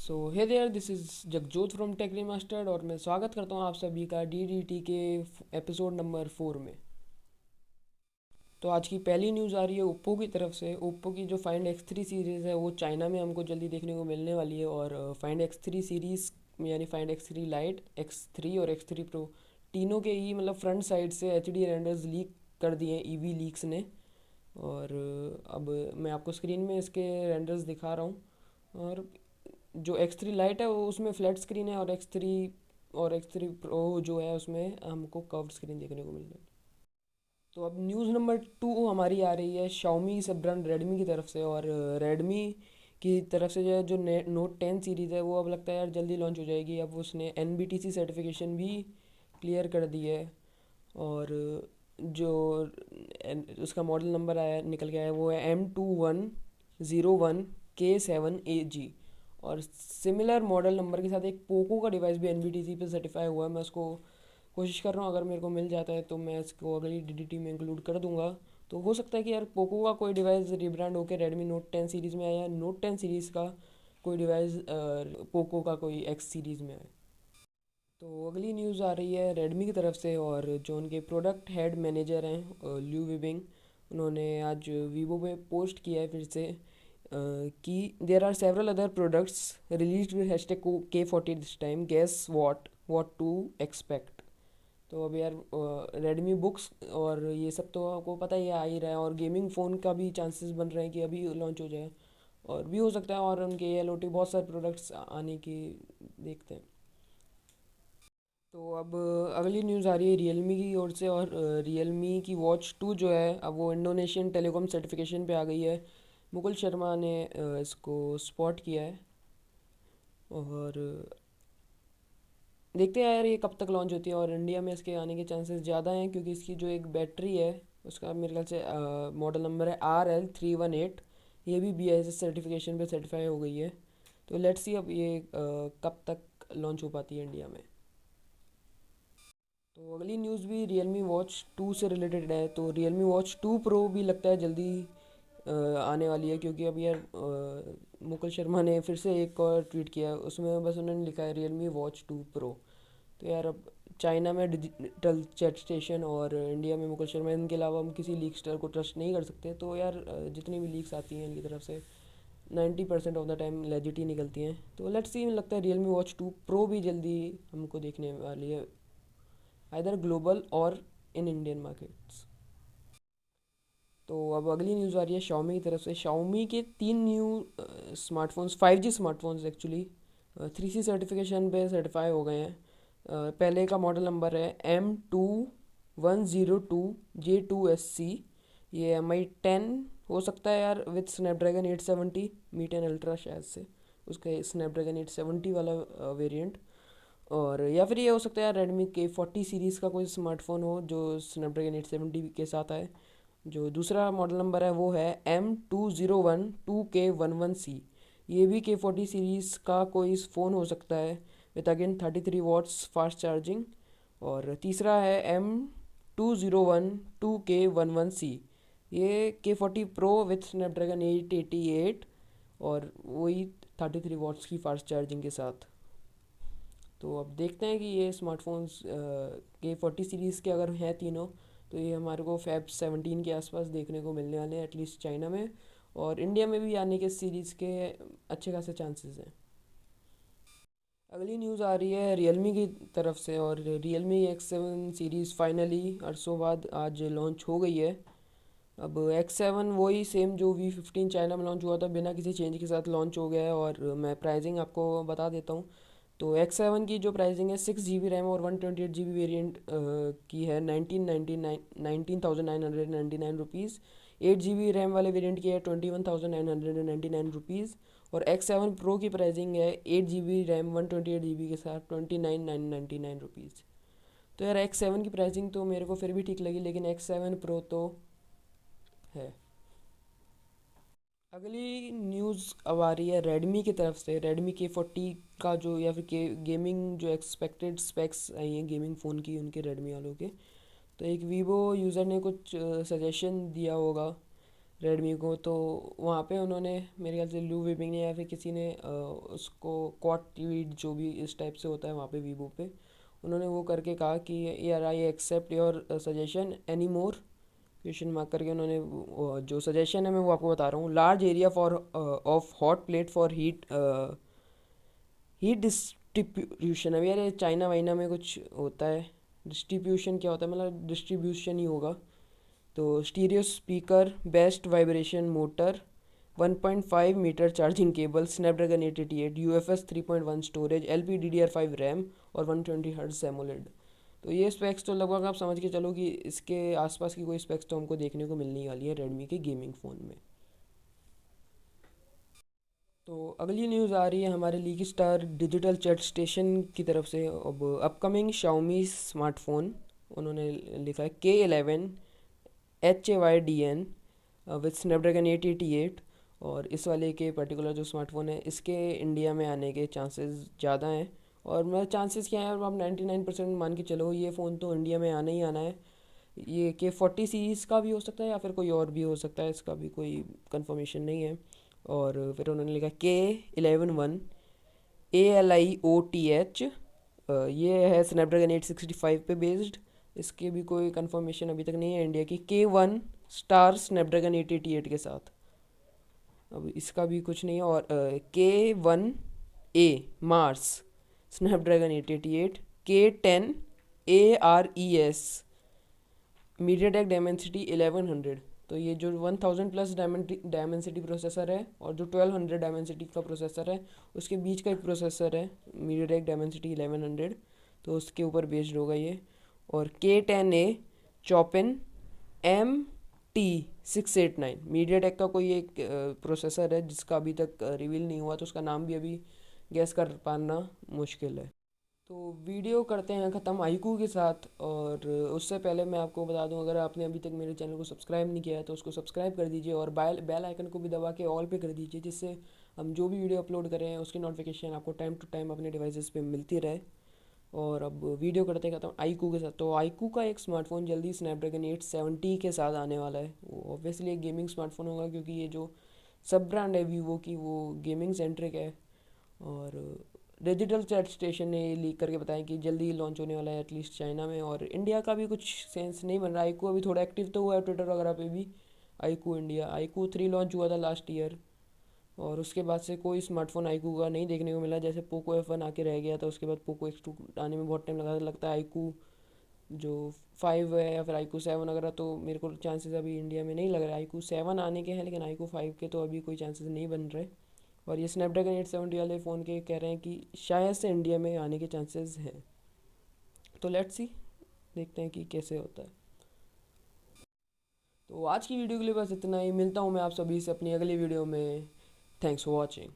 So hey there, this is Jagjot from tech mastered और मैं स्वागत करता हूँ आप सभी का DDT के एपिसोड नंबर 4 में। तो आज की पहली न्यूज़ आ रही है ओप्पो की तरफ से। ओप्पो की जो फाइंड X3 सीरीज़ है वो चाइना में हमको जल्दी देखने को मिलने वाली है, और फाइंड X3 सीरीज़ यानी फाइंड X3 लाइट, X3 और X3 प्रो तीनों के ही मतलब फ्रंट साइड से HD रेंडर्स लीक कर दिए हैं EV लीक्स ने। और अब मैं आपको स्क्रीन में इसके रेंडर्स दिखा रहा हूँ। और जो X3 लाइट है वो उसमें फ्लैट स्क्रीन है, और X3 प्रो जो है उसमें हमको कर्व्ड स्क्रीन देखने को मिल रही है। तो अब न्यूज़ नंबर 2 हमारी आ रही है Xiaomi सब ब्रांड रेडमी की तरफ से। और रेडमी की तरफ से जो नोट 10 सीरीज़ है वो अब लगता है यार जल्दी लॉन्च हो जाएगी। अब उसने NBTC सर्टिफिकेशन भी क्लियर कर दी है। और जो उसका मॉडल नंबर आया निकल के आया वो है M2101K7AG। और सिमिलर मॉडल नंबर के साथ एक पोको का डिवाइस भी NBTC पे सर्टिफाई हुआ है। मैं उसको कोशिश कर रहा हूँ, अगर मेरे को मिल जाता है तो मैं इसको अगली DDT में इंक्लूड कर दूंगा। तो हो सकता है कि यार पोको का कोई डिवाइस रिब्रांड होकर रेडमी नोट 10 सीरीज़ में आया, या नोट 10 सीरीज़ का कोई डिवाइस पोको का कोई X सीरीज़ में आए। तो अगली न्यूज़ आ रही है रेडमी की तरफ से, और जो उनके प्रोडक्ट हेड मैनेजर हैं ल्यू विबिंग, उन्होंने आज वीवो पे पोस्ट किया है फिर से कि there are several other products release with hashtag K40 this time, guess what to expect. तो अब यार रेडमी बुक्स और ये सब तो आपको पता ही आ ही रहा है, और गेमिंग फ़ोन का भी चांसेस बन रहे हैं कि अभी लॉन्च हो जाए, और भी हो सकता है और उनके LOT बहुत सारे प्रोडक्ट्स आने की देखते हैं। तो अब अगली न्यूज़ आ रही है रियलमी की ओर से, और रियलमी की वॉच 2 जो है अब वो इंडोनेशियन टेलीकॉम सर्टिफिकेशन पे आ गई है। मुकुल शर्मा ने इसको स्पॉट किया है। और देखते हैं यार ये कब तक लॉन्च होती है, और इंडिया में इसके आने के चांसेस ज़्यादा हैं क्योंकि इसकी जो एक बैटरी है उसका मेरे ख्याल से मॉडल नंबर है RL318। ये भी BIS सर्टिफिकेशन पे सर्टिफाई हो गई है। तो लेट्स सी अब ये कब तक लॉन्च हो पाती है इंडिया में। तो अगली न्यूज़ भी रियलमी वॉच 2 से रिलेटेड है। तो रियलमी वॉच 2 प्रो भी लगता है जल्दी आने वाली है, क्योंकि अब यार मुकुल शर्मा ने फिर से एक और ट्वीट किया है, उसमें बस उन्होंने लिखा है रियलमी वॉच 2 प्रो। तो यार अब चाइना में डिजिटल चैट स्टेशन और इंडिया में मुकुल शर्मा, इनके अलावा हम किसी लीकस्टर को ट्रस्ट नहीं कर सकते। तो यार जितनी भी लीक्स आती हैं इनकी तरफ से 90% ऑफ द टाइम लेजिट ही निकलती हैं। तो लेट्स सी, लगता है रियलमी वॉच 2 प्रो भी जल्दी हमको देखने वाली है, आइदर ग्लोबल और इन इंडियन मार्केट्स। तो अब अगली न्यूज़ आ रही है Xiaomi की तरफ से। Xiaomi के 3 new smartphones, 5G smartphones actually 3C certification पे सर्टिफाई हो गए हैं। पहले का मॉडल नंबर है M2102J2SC। ये MI10 हो सकता है यार with Snapdragon 870 meet and ultra, शायद से उसका स्नैपड्रैगन 870 वाला वेरिएंट। और या फिर ये हो सकता है यार रेडमी K40 सीरीज़ का कोई स्मार्टफोन हो जो स्नैपड्रैगन 870 के साथ आए। जो दूसरा मॉडल नंबर है वो है M2012K11C। ये भी K40 सीरीज़ का कोई फ़ोन हो सकता है, with again 33 watts fast charging. और तीसरा है M2012K11C। ये K40 प्रो विथ स्नैपड्रैगन 888 और वही 33 वॉट्स की फास्ट चार्जिंग के साथ। तो अब देखते हैं कि ये स्मार्टफोन्स K40 सीरीज़ के अगर हैं तीनों, तो ये हमारे को Feb 17 के आसपास देखने को मिलने वाले हैं एटलीस्ट चाइना में। और इंडिया में भी आने के सीरीज़ के अच्छे खासे चांसेस हैं। अगली न्यूज़ आ रही है रियलमी की तरफ से, और रियलमी X7 सीरीज़ फाइनली अरसों बाद आज लॉन्च हो गई है। अब X7 वही सेम जो V15 चाइना में लॉन्च हुआ था, बिना किसी चेंज के साथ लॉन्च हो गया है। और मैं प्राइसिंग आपको बता देता हूँ। तो X7 की जो प्राइसिंग है 6 GB रैम और 128 GB वेरिएंट की है, 19,999 रुपीज़। 8 GB रैम वाले वेरिएंट की है 21,999 रुपीज़। और X7 प्रो की प्राइसिंग है 8 GB रैम 128 GB के साथ 29,999 रुपीज़। तो यार X7 की प्राइसिंग तो मेरे को फिर भी ठीक लगी, लेकिन X7 प्रो तो है। अगली न्यूज़ अब आ रही है रेडमी की तरफ से। रेडमी K40 का जो, या फिर के गेमिंग जो एक्सपेक्टेड स्पेक्स आई हैं गेमिंग फ़ोन की उनके रेडमी वालों के। तो एक वीवो यूज़र ने कुछ सजेशन दिया होगा रेडमी को। तो वहाँ पे उन्होंने मेरे ख्याल से लू वेबिंग ने या फिर किसी ने उसको क्वाड ट्वीट जो भी इस टाइप से होता है वहाँ पे वीवो पे, उन्होंने वो करके कहा कि यार I accept your suggestion any more question mark करके उन्होंने जो सजेशन है मैं वो आपको बता रहा हूँ। Large area for of hot plate for heat distribution. अब यार ये चाइना वाइना में कुछ होता है, डिस्ट्रीब्यूशन क्या होता है, मतलब डिस्ट्रीब्यूशन ही होगा। तो stereo speaker, best vibration motor, 1.5 metre charging cable, Snapdragon 888, UFS 3.1 storage, LPDDR5 RAM और 120 हर्ट्ज एमोलेड। तो ये स्पेक्स तो लगभग आप समझ के चलो कि इसके आसपास की कोई स्पेक्स तो हमको देखने को मिलने वाली है रेडमी के गेमिंग फ़ोन में। तो अगली न्यूज़ आ रही है हमारे league star digital chat station की तरफ से। अब अपकमिंग शाओमी स्मार्टफोन, उन्होंने लिखा है K11 HAYDN विथ स्नैपड्रैगन 888। और इस वाले के पर्टिकुलर जो स्मार्टफोन है इसके इंडिया में आने के चांसेस ज़्यादा हैं। और मैं चांसेस क्या है, आप 99% मान के चलो ये फ़ोन तो इंडिया में आना ही आना है। ये K40 सीरीज़ का भी हो सकता है या फिर कोई और भी हो सकता है, इसका भी कोई कंफर्मेशन नहीं है। और फिर उन्होंने लिखा K11 ALIOTH, ये है स्नैपड्रैगन 865 पे बेस्ड। इसके भी कोई कंफर्मेशन अभी तक नहीं है इंडिया की। K1 स्टार स्नैपड्रैगन 888 के साथ, अब इसका भी कुछ नहीं है। और K1A Mars Snapdragon 888, K10 ARES MediaTek Dimensity 1100। तो ये जो 1000 प्लस डायमेंसिटी प्रोसेसर है और जो 1200 डायमेंसिटी का प्रोसेसर है उसके बीच का एक प्रोसेसर है मीडियाटेक डायमेंसिटी 1100, तो उसके ऊपर बेस्ड होगा ये। और K10A चौपिन MT689 मीडियाटेक का कोई एक प्रोसेसर है जिसका अभी तक रिवील नहीं हुआ, तो उसका नाम भी अभी गैस कर पाना मुश्किल है। तो वीडियो करते हैं ख़त्म आईकू के साथ। और उससे पहले मैं आपको बता दूं, अगर आपने अभी तक मेरे चैनल को सब्सक्राइब नहीं किया है तो उसको सब्सक्राइब कर दीजिए और बेल आइकन को भी दबा के ऑल पे कर दीजिए, जिससे हम जो भी वीडियो अपलोड करें उसकी नोटिफिकेशन आपको टाइम टू टाइम अपने डिवाइसेस पे मिलती रहे। और अब वीडियो करते हैं ख़त्म आईकू के साथ। तो आईकू का एक स्मार्टफोन जल्दी स्नैपड्रैगन 870 के साथ आने वाला है। वो ऑब्वियसली एक गेमिंग स्मार्टफोन होगा क्योंकि ये जो सब ब्रांड है वीवो की वो गेमिंग सेंट्रिक है। और डिजिटल चैट स्टेशन ने लीक करके बताया कि जल्दी ही लॉन्च होने वाला है एटलीस्ट चाइना में। और इंडिया का भी कुछ सेंस नहीं बन रहा। आईकू अभी थोड़ा एक्टिव तो हुआ है ट्विटर वगैरह पे भी। आईकू 3 लॉन्च हुआ था लास्ट ईयर, और उसके बाद से कोई स्मार्टफोन आईकू का नहीं देखने को मिला। जैसे पोको F1 आके रह गया था, उसके बाद पोको X2 आने में बहुत टाइम लगा था। लगता है आईकू जो 5 है या फिर आईकू 7 वगैरह, तो मेरे को चांसेस अभी इंडिया में नहीं लग रहा है। आईकू 7 आने के हैं लेकिन आईकू 5 के तो अभी कोई चांसेस नहीं बन रहे। और ये स्नैपड्रैगन 870 वाले फ़ोन के कह रहे हैं कि शायद से इंडिया में आने के चांसेस हैं। तो लेट्स सी, देखते हैं कि कैसे होता है। तो आज की वीडियो के लिए बस इतना ही। मिलता हूँ मैं आप सभी से अपनी अगली वीडियो में। Thanks for watching.